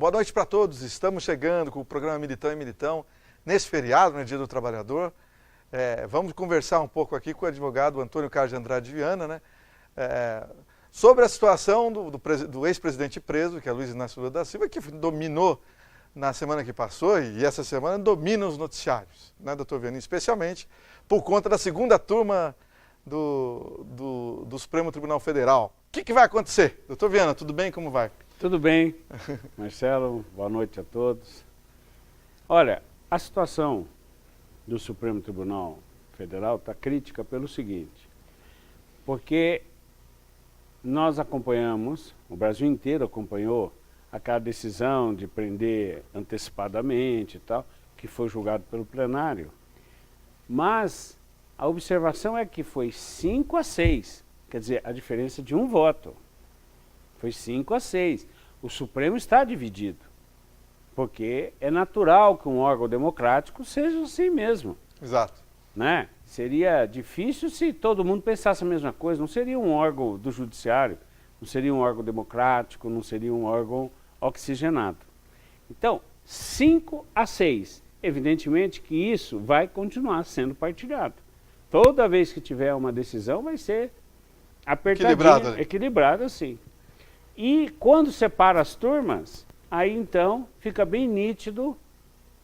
boa noite para todos. Estamos chegando com o programa Militão e Militão, nesse feriado, no Dia do Trabalhador. Vamos conversar um pouco aqui com o advogado Antônio Carlos de Andrade Viana, né? Sobre a situação do ex-presidente preso, que é Luiz Inácio Lula da Silva, que dominou na semana que passou e essa semana domina os noticiários, né, doutor Viana? Especialmente por conta da segunda turma do Supremo Tribunal Federal. O que vai acontecer? Doutor Viana, tudo bem? Como vai? Tudo bem, Marcelo, boa noite a todos. Olha, a situação do Supremo Tribunal Federal está crítica pelo seguinte, porque nós acompanhamos, o Brasil inteiro acompanhou aquela decisão de prender antecipadamente e tal, que foi julgado pelo plenário, mas a observação é que foi 5-6, quer dizer, a diferença de um voto. Foi 5-6. O Supremo está dividido, porque é natural que um órgão democrático seja assim mesmo. Exato. Né? Seria difícil se todo mundo pensasse a mesma coisa, não seria um órgão do judiciário, não seria um órgão democrático, não seria um órgão oxigenado. Então, 5-6. Evidentemente que isso vai continuar sendo partilhado. Toda vez que tiver uma decisão vai ser apertadinha, equilibrada, sim. E quando separa as turmas, aí então fica bem nítido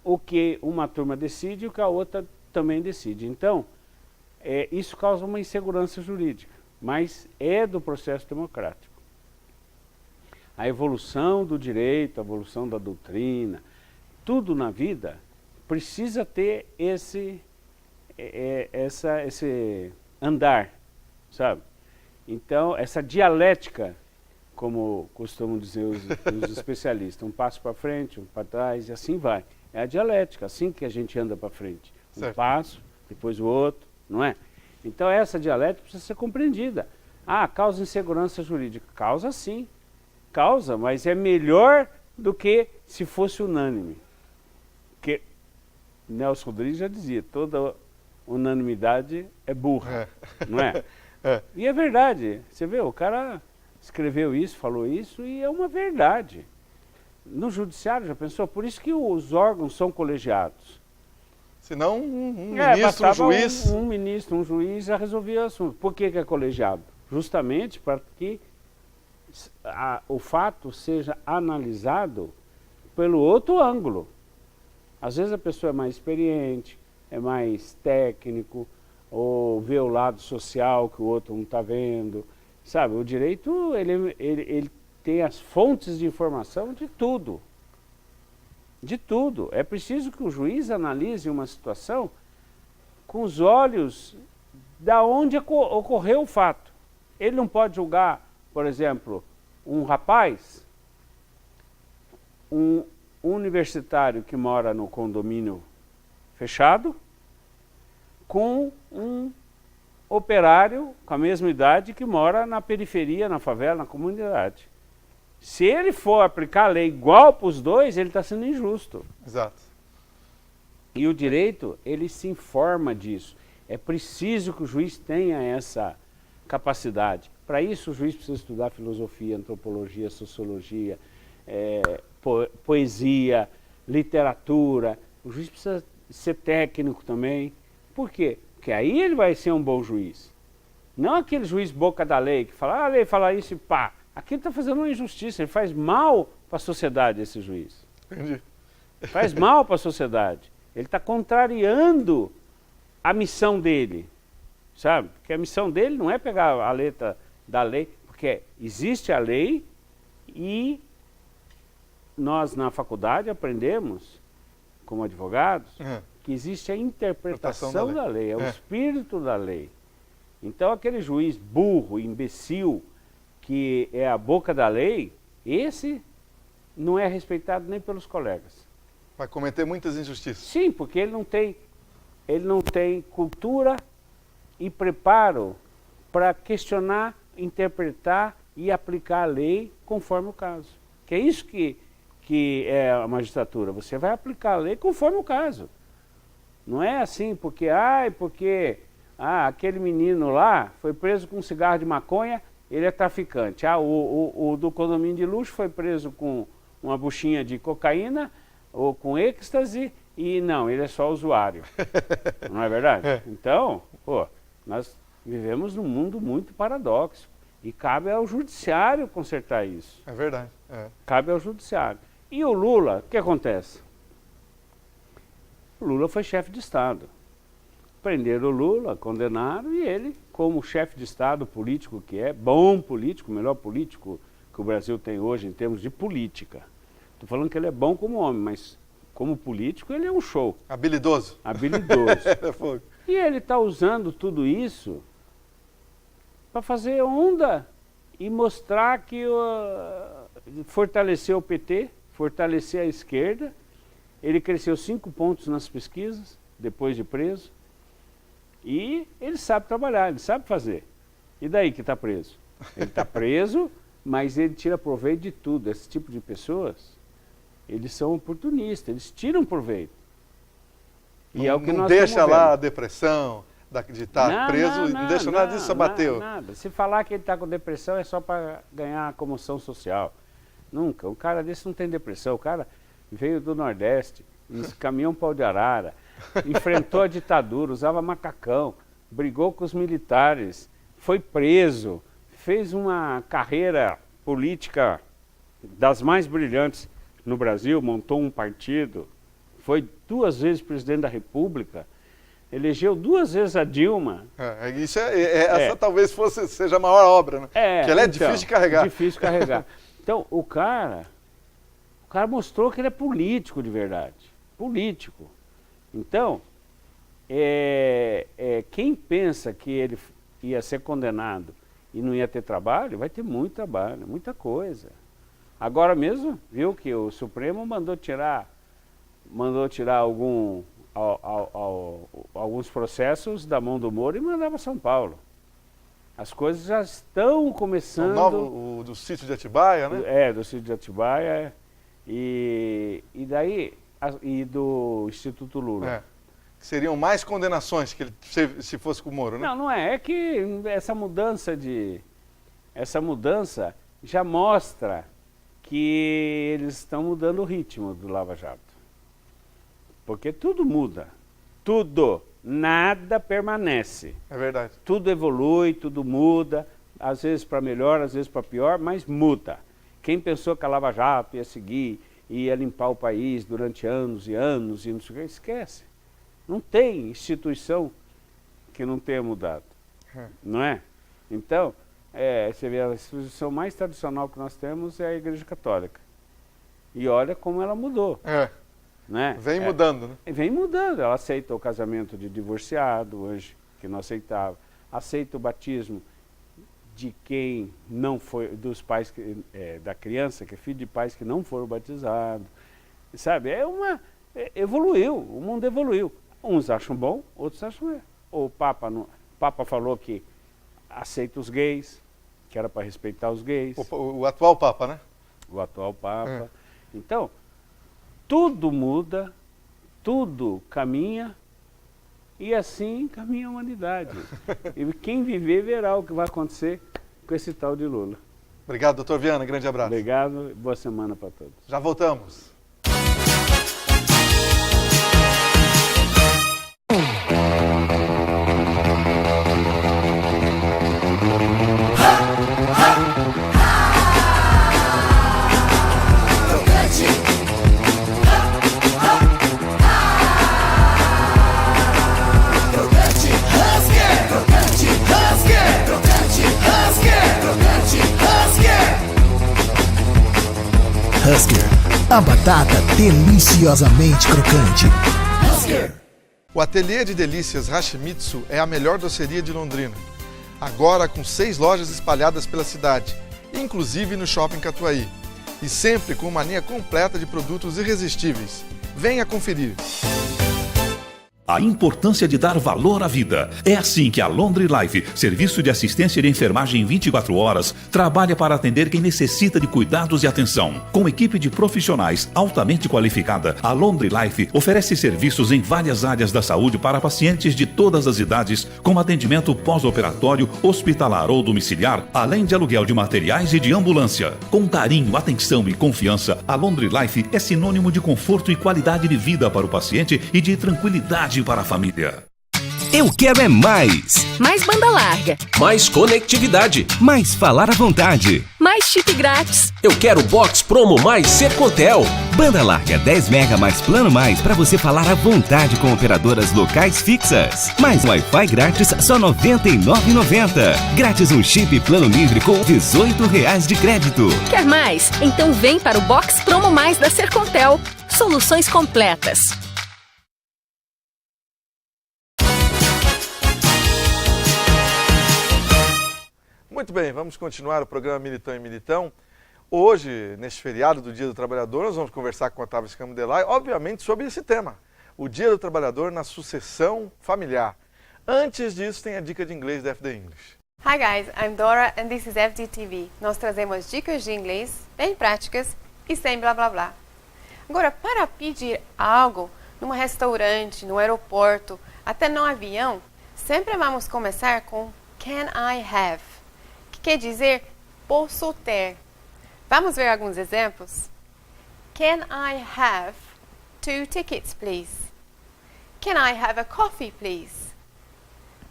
o que uma turma decide e o que a outra também decide. Então, isso causa uma insegurança jurídica, mas é do processo democrático. A evolução do direito, a evolução da doutrina, tudo na vida precisa ter esse andar, sabe? Então, essa dialética, como costumam dizer os especialistas, um passo para frente, um para trás e assim vai. É a dialética, assim que a gente anda para frente. Um passo, depois o outro, não é? Então essa dialética precisa ser compreendida. Ah, causa insegurança jurídica. Causa sim, causa, mas é melhor do que se fosse unânime. Porque Nelson Rodrigues já dizia, toda unanimidade é burra, não é? E é verdade, você vê, o cara escreveu isso, falou isso e é uma verdade. No judiciário, já pensou? Por isso que os órgãos são colegiados. Senão um ministro, um juiz... Um ministro, um juiz já resolvia o assunto. Por que é colegiado? Justamente para que o fato seja analisado pelo outro ângulo. Às vezes a pessoa é mais experiente, é mais técnico, ou vê o lado social que o outro não está vendo. Sabe, o direito, ele tem as fontes de informação de tudo. De tudo. É preciso que o juiz analise uma situação com os olhos da onde ocorreu o fato. Ele não pode julgar, por exemplo, um rapaz, um universitário que mora no condomínio fechado, com um operário com a mesma idade que mora na periferia, na favela, na comunidade. Se ele for aplicar a lei igual para os dois, ele está sendo injusto. Exato. E o direito, ele se informa disso. É preciso que o juiz tenha essa capacidade. Para isso, o juiz precisa estudar filosofia, antropologia, sociologia, poesia, literatura. O juiz precisa ser técnico também. Por quê? Porque aí ele vai ser um bom juiz. Não aquele juiz boca da lei, que fala, a lei fala isso e pá. Aqui ele está fazendo uma injustiça, ele faz mal para a sociedade, esse juiz. Entendi. Faz mal para a sociedade. Ele está contrariando a missão dele, sabe? Porque a missão dele não é pegar a letra da lei, porque existe a lei e nós na faculdade aprendemos, como advogados, que existe a interpretação da lei, é o espírito da lei. Então aquele juiz burro, imbecil, que é a boca da lei, esse não é respeitado nem pelos colegas. Vai cometer muitas injustiças. Sim, porque ele não tem cultura e preparo para questionar, interpretar e aplicar a lei conforme o caso. Que é isso que é a magistratura. Você vai aplicar a lei conforme o caso. Não é assim, porque aquele menino lá foi preso com um cigarro de maconha, ele é traficante. O do condomínio de luxo foi preso com uma buchinha de cocaína ou com êxtase e não, ele é só usuário. Não é verdade? É. Então, pô, nós vivemos num mundo muito paradoxo e cabe ao judiciário consertar isso. É verdade. É. Cabe ao judiciário. E o Lula, o que acontece? O Lula foi chefe de Estado. Prenderam o Lula, condenaram, e ele, como chefe de Estado político que é, bom político, o melhor político que o Brasil tem hoje em termos de política. Estou falando que ele é bom como homem, mas como político ele é um show. Habilidoso. Habilidoso. É fogo. E ele está usando tudo isso para fazer onda e mostrar que fortalecer o PT, fortalecer a esquerda. Ele cresceu 5 pontos nas pesquisas, depois de preso. E ele sabe trabalhar, ele sabe fazer. E daí que está preso? Ele está preso, mas ele tira proveito de tudo. Esse tipo de pessoas, eles são oportunistas, eles tiram proveito. E é o que não nós deixa estamos lá vendo. a depressão de estar preso, não deixa nada disso abateu. Nada. Se falar que ele está com depressão é só para ganhar comoção social. Nunca. Um cara desse não tem depressão. O cara veio do Nordeste, caminhão pau de arara, enfrentou a ditadura, usava macacão, brigou com os militares, foi preso, fez uma carreira política das mais brilhantes no Brasil, montou um partido, foi 2 vezes presidente da República, elegeu 2 vezes a Dilma. Essa talvez seja a maior obra, né? Que ela é então, difícil de carregar. Difícil de carregar. Então, o cara mostrou que ele é político de verdade. Político. Então, quem pensa que ele ia ser condenado e não ia ter trabalho, vai ter muito trabalho, muita coisa. Agora mesmo, viu que o Supremo mandou tirar alguns processos da mão do Moro e mandar para São Paulo. As coisas já estão começando... O do sítio de Atibaia, né? Do sítio de Atibaia. E daí... E do Instituto Lula. Que seriam mais condenações que ele, se fosse com o Moro, né? Não é. É que essa mudança já mostra que eles estão mudando o ritmo do Lava Jato. Porque tudo muda. Tudo. Nada permanece. É verdade. Tudo evolui, tudo muda. Às vezes para melhor, às vezes para pior, mas muda. Quem pensou que a Lava Jato ia seguir, ia limpar o país durante anos e anos e não sei o que, esquece. Não tem instituição que não tenha mudado, não é? Então, você vê, a instituição mais tradicional que nós temos é a Igreja Católica. E olha como ela mudou. Né? Vem mudando, né? Vem mudando. Ela aceita o casamento de divorciado hoje, que não aceitava. Aceita o batismo de quem não foi, dos pais da criança, que é filho de pais que não foram batizados, sabe? Evoluiu, o mundo evoluiu. Uns acham bom, outros acham O Papa falou que aceita os gays, que era para respeitar os gays. O atual Papa, né? O atual Papa. Então, tudo muda, tudo caminha, e assim caminha a humanidade. E quem viver verá o que vai acontecer com esse tal de Lula. Obrigado, doutor Viana. Grande abraço. Obrigado. Boa semana para todos. Já voltamos. Husker, a batata deliciosamente crocante. Husker. O Ateliê de Delícias Hashimitsu é a melhor doceria de Londrina. Agora com 6 lojas espalhadas pela cidade, inclusive no Shopping Catuaí. E sempre com uma linha completa de produtos irresistíveis. Venha conferir! A importância de dar valor à vida. É assim que a Laundry Life, serviço de assistência de enfermagem 24 horas, trabalha para atender quem necessita de cuidados e atenção. Com equipe de profissionais altamente qualificada, a Laundry Life oferece serviços em várias áreas da saúde para pacientes de todas as idades, como atendimento pós-operatório, hospitalar ou domiciliar, além de aluguel de materiais e de ambulância. Com carinho, atenção e confiança, a Laundry Life é sinônimo de conforto e qualidade de vida para o paciente e de tranquilidade para a família. Eu quero é mais. Mais banda larga. Mais conectividade. Mais falar à vontade. Mais chip grátis. Eu quero Box Promo mais Sercontel. Banda larga 10 mega mais plano mais para você falar à vontade com operadoras locais fixas. Mais Wi-Fi grátis só R$ 99,90. Grátis um chip plano livre com R$ 18 de crédito. Quer mais? Então vem para o Box Promo mais da Sercontel. Soluções completas. Muito bem, vamos continuar o programa Militão e Militão. Hoje, neste feriado do Dia do Trabalhador, nós vamos conversar com Otávio Scamudelay, obviamente, sobre esse tema. O Dia do Trabalhador na sucessão familiar. Antes disso, tem a dica de inglês da FD English. Hi guys, I'm Dora and this is FDTV. Nós trazemos dicas de inglês bem práticas e sem blá blá blá. Agora, para pedir algo num restaurante, no aeroporto, até no avião, sempre vamos começar com Can I have? Que quer dizer posso ter. Vamos ver alguns exemplos? Can I have 2 tickets, please? Can I have a coffee, please?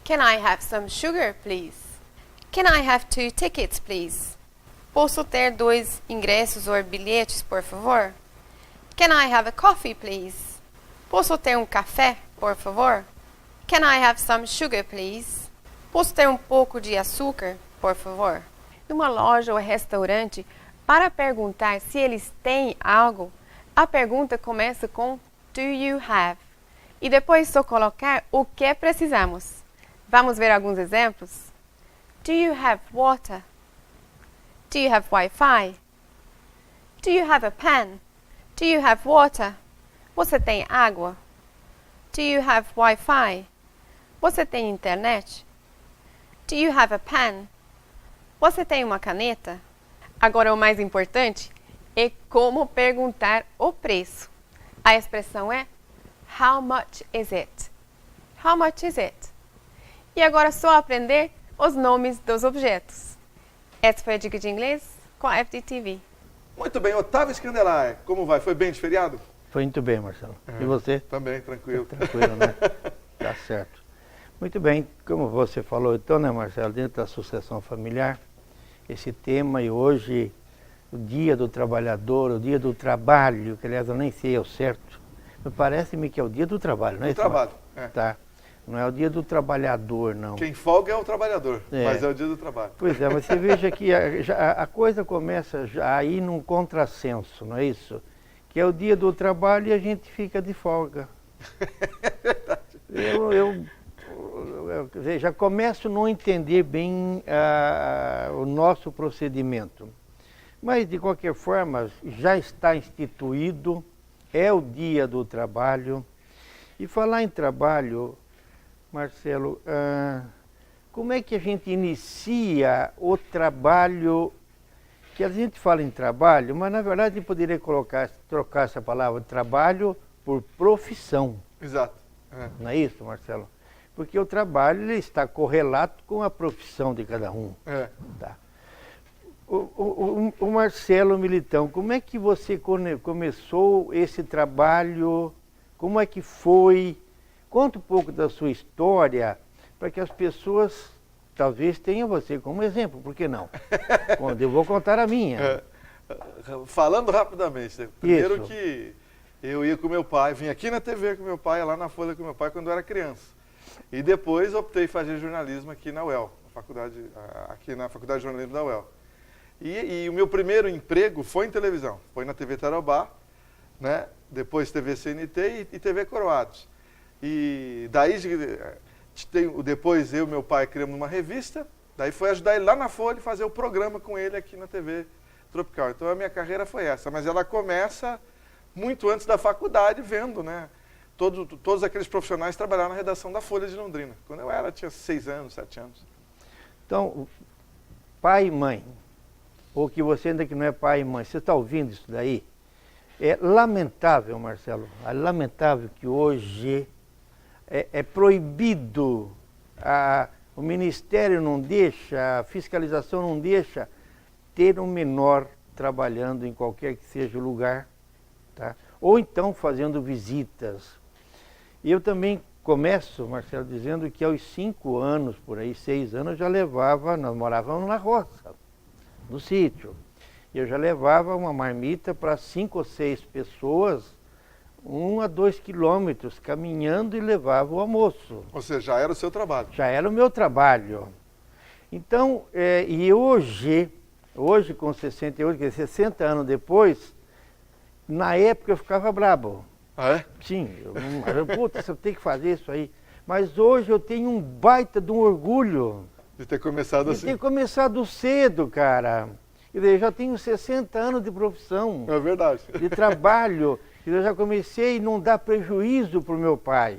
Can I have some sugar, please? Can I have 2 tickets, please? Posso ter 2 ingressos ou bilhetes, por favor? Can I have a coffee, please? Posso ter um café, por favor? Can I have some sugar, please? Posso ter um pouco de açúcar, por favor? Numa loja ou restaurante, para perguntar se eles têm algo, a pergunta começa com Do you have? E depois só colocar o que precisamos. Vamos ver alguns exemplos? Do you have water? Do you have Wi-Fi? Do you have a pen? Do you have water? Você tem água? Do you have Wi-Fi? Você tem internet? Do you have a pen? Você tem uma caneta? Agora, o mais importante é como perguntar o preço. A expressão é How much is it? How much is it? E agora só aprender os nomes dos objetos. Essa foi a dica de inglês com a FDTV. Muito bem, Otávio Scamudelay, como vai? Foi bem de feriado? Foi muito bem, Marcelo. E você? Também, tranquilo. Tranquilo, né? Tá certo. Muito bem, como você falou então, né, Marcelo, dentro da sucessão familiar, esse tema e hoje, o Dia do Trabalhador, o Dia do Trabalho, que aliás eu nem sei ao certo, mas parece-me que é o Dia do Trabalho, não é isso? Do trabalho, é. Tá. Não é o Dia do Trabalhador, não. Quem folga é o trabalhador, É. mas é o Dia do Trabalho. Pois é, mas você veja que a coisa começa já a ir num contrassenso, não é isso? Que é o Dia do Trabalho e a gente fica de folga. Eu quer dizer, já começo a não entender bem o nosso procedimento. Mas, de qualquer forma, já está instituído, é o Dia do Trabalho. E falar em trabalho, Marcelo, como é que a gente inicia o trabalho? Que a gente fala em trabalho, mas na verdade a gente poderia trocar essa palavra trabalho por profissão. Exato. É. Não é isso, Marcelo? Porque o trabalho ele está correlato com a profissão de cada um. É. Tá. O Marcelo Militão, como é que você começou esse trabalho? Como é que foi? Conta um pouco da sua história, para que as pessoas talvez tenham você como exemplo, por que não? Eu vou contar a minha. Falando rapidamente, primeiro Isso. que eu ia com meu pai, vim aqui na TV com meu pai, lá na Folha com meu pai quando eu era criança. E depois optei fazer jornalismo aqui na UEL, aqui na Faculdade de Jornalismo da UEL. E o meu primeiro emprego foi em televisão, foi na TV Tarobá, né? Depois TV CNT e TV Coroados. E daí, depois eu e meu pai criamos uma revista, daí foi ajudar ele lá na Folha e fazer o programa com ele aqui na TV Tropical. Então a minha carreira foi essa, mas ela começa muito antes da faculdade, vendo, né? todos aqueles profissionais trabalharam na redação da Folha de Londrina. Quando eu tinha 6 anos, 7 anos. Então, pai e mãe, ou que você ainda que não é pai e mãe, você está ouvindo isso daí? É lamentável, Marcelo, é lamentável que hoje é proibido, o Ministério não deixa, a fiscalização não deixa ter um menor trabalhando em qualquer que seja o lugar, tá? Ou então fazendo visitas. E eu também começo, Marcelo, dizendo que aos 5 anos, por aí, 6 anos, eu já levava, nós morávamos na roça, no sítio. Eu já levava uma marmita para 5 ou 6 pessoas, 1 a 2 quilômetros, caminhando e levava o almoço. Ou seja, já era o seu trabalho. Já era o meu trabalho. Então, e hoje com 68, quer dizer, 60 anos depois, na época eu ficava brabo. Ah, é? Sim, putz, eu tenho que fazer isso aí. Mas hoje eu tenho um baita de um orgulho. De ter começado assim. De ter começado cedo, cara. Quer dizer, eu já tenho 60 anos de profissão. É verdade. De trabalho. Quer dizer, eu já comecei a não dar prejuízo para o meu pai.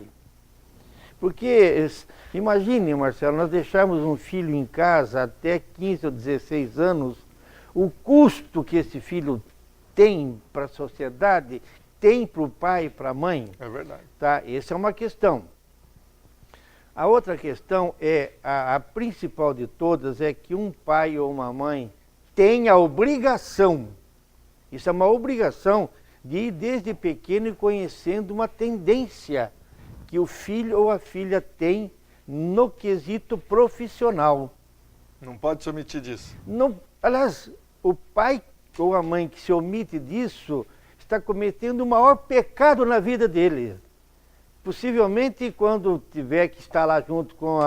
Porque, imagine, Marcelo, nós deixamos um filho em casa até 15 ou 16 anos, o custo que esse filho tem para a sociedade, tem para o pai e para a mãe. É verdade. Tá? Essa é uma questão. A outra questão é, a principal de todas, é que um pai ou uma mãe tem a obrigação, isso é uma obrigação, de ir desde pequeno e conhecendo uma tendência que o filho ou a filha tem no quesito profissional. Não pode se omitir disso. Não, aliás, o pai ou a mãe que se omite disso está cometendo o maior pecado na vida dele. Possivelmente, quando tiver que estar lá junto com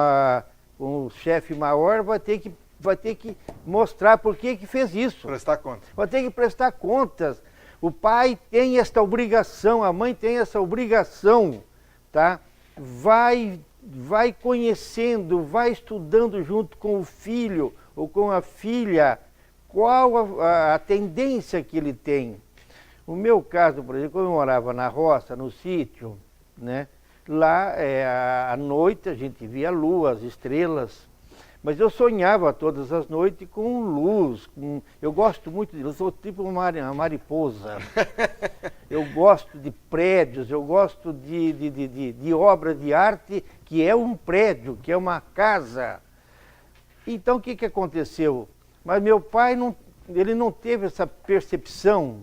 o chefe maior, vai ter que mostrar por que fez isso. Prestar conta. Vai ter que prestar contas. O pai tem esta obrigação, a mãe tem essa obrigação, tá? Vai conhecendo, vai estudando junto com o filho ou com a filha qual a tendência que ele tem. No meu caso, por exemplo, quando eu morava na roça, no sítio, né? Lá à noite a gente via a lua, as estrelas, mas eu sonhava todas as noites com luz. Eu gosto muito de luz, sou tipo uma mariposa. Eu gosto de prédios, eu gosto de obras de arte que é um prédio, que é uma casa. Então o que aconteceu? Mas meu pai ele não teve essa percepção.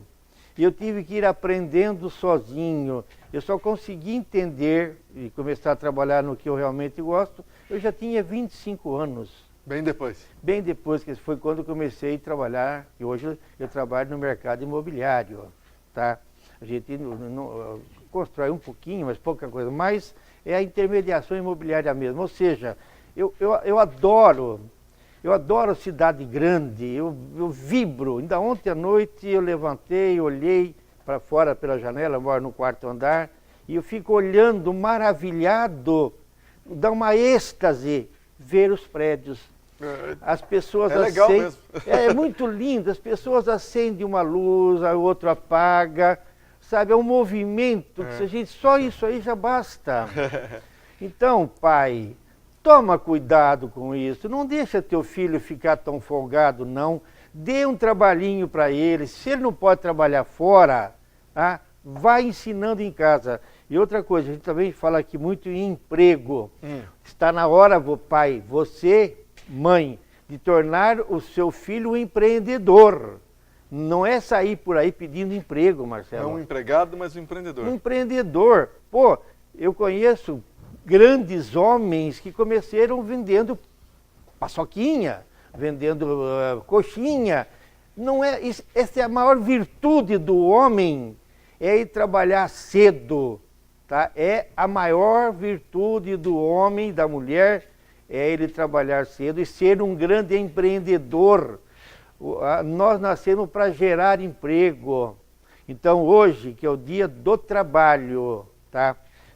E eu tive que ir aprendendo sozinho. Eu só consegui entender e começar a trabalhar no que eu realmente gosto. Eu já tinha 25 anos. Bem depois? Bem depois, que foi quando eu comecei a trabalhar. E hoje eu trabalho no mercado imobiliário. Tá? A gente não constrói um pouquinho, mas pouca coisa. Mas é a intermediação imobiliária mesmo. Ou seja, eu adoro cidade grande, eu vibro. Ainda ontem à noite eu levantei, olhei para fora pela janela, eu moro no 4º andar, e eu fico olhando, maravilhado, dá uma êxtase ver os prédios. As pessoas legal mesmo. É muito lindo, as pessoas acendem uma luz, a outra apaga, sabe? É um movimento que só isso aí já basta. Então, pai, toma cuidado com isso, não deixa teu filho ficar tão folgado, não. Dê um trabalhinho para ele, se ele não pode trabalhar fora, vai ensinando em casa. E outra coisa, a gente também fala aqui muito em emprego. Está na hora, pai, você, mãe, de tornar o seu filho um empreendedor. Não é sair por aí pedindo emprego, Marcelo. Não um empregado, mas um empreendedor. Um empreendedor. Pô, eu conheço grandes homens que começaram vendendo paçoquinha, vendendo coxinha. Não é, essa é a maior virtude do homem, é ir trabalhar cedo. Tá? É a maior virtude do homem, da mulher, é ele trabalhar cedo e ser um grande empreendedor. Nós nascemos para gerar emprego. Então hoje, que é o dia do trabalho, tá?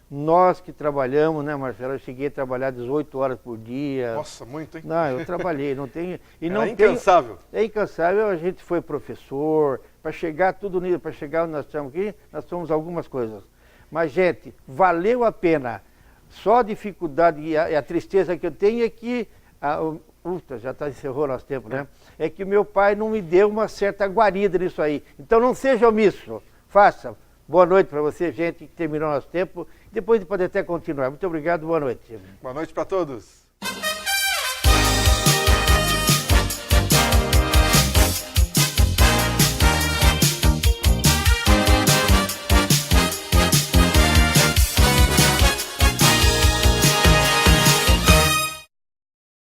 Nós que trabalhamos, né, Marcelo? Eu cheguei a trabalhar 18 horas por dia. Nossa, muito, hein? Não, eu trabalhei, não tenho... E não incansável. É incansável, a gente foi professor, para chegar tudo nisso, para chegar onde nós estamos aqui, nós somos algumas coisas. Mas, gente, valeu a pena. Só a dificuldade e a tristeza que eu tenho é que... já encerrou nosso tempo, né? É que o meu pai não me deu uma certa guarida nisso aí. Então não seja omisso, faça. Boa noite para você, gente, que terminou nosso tempo. Depois a gente pode até continuar. Muito obrigado, boa noite. Boa noite para todos.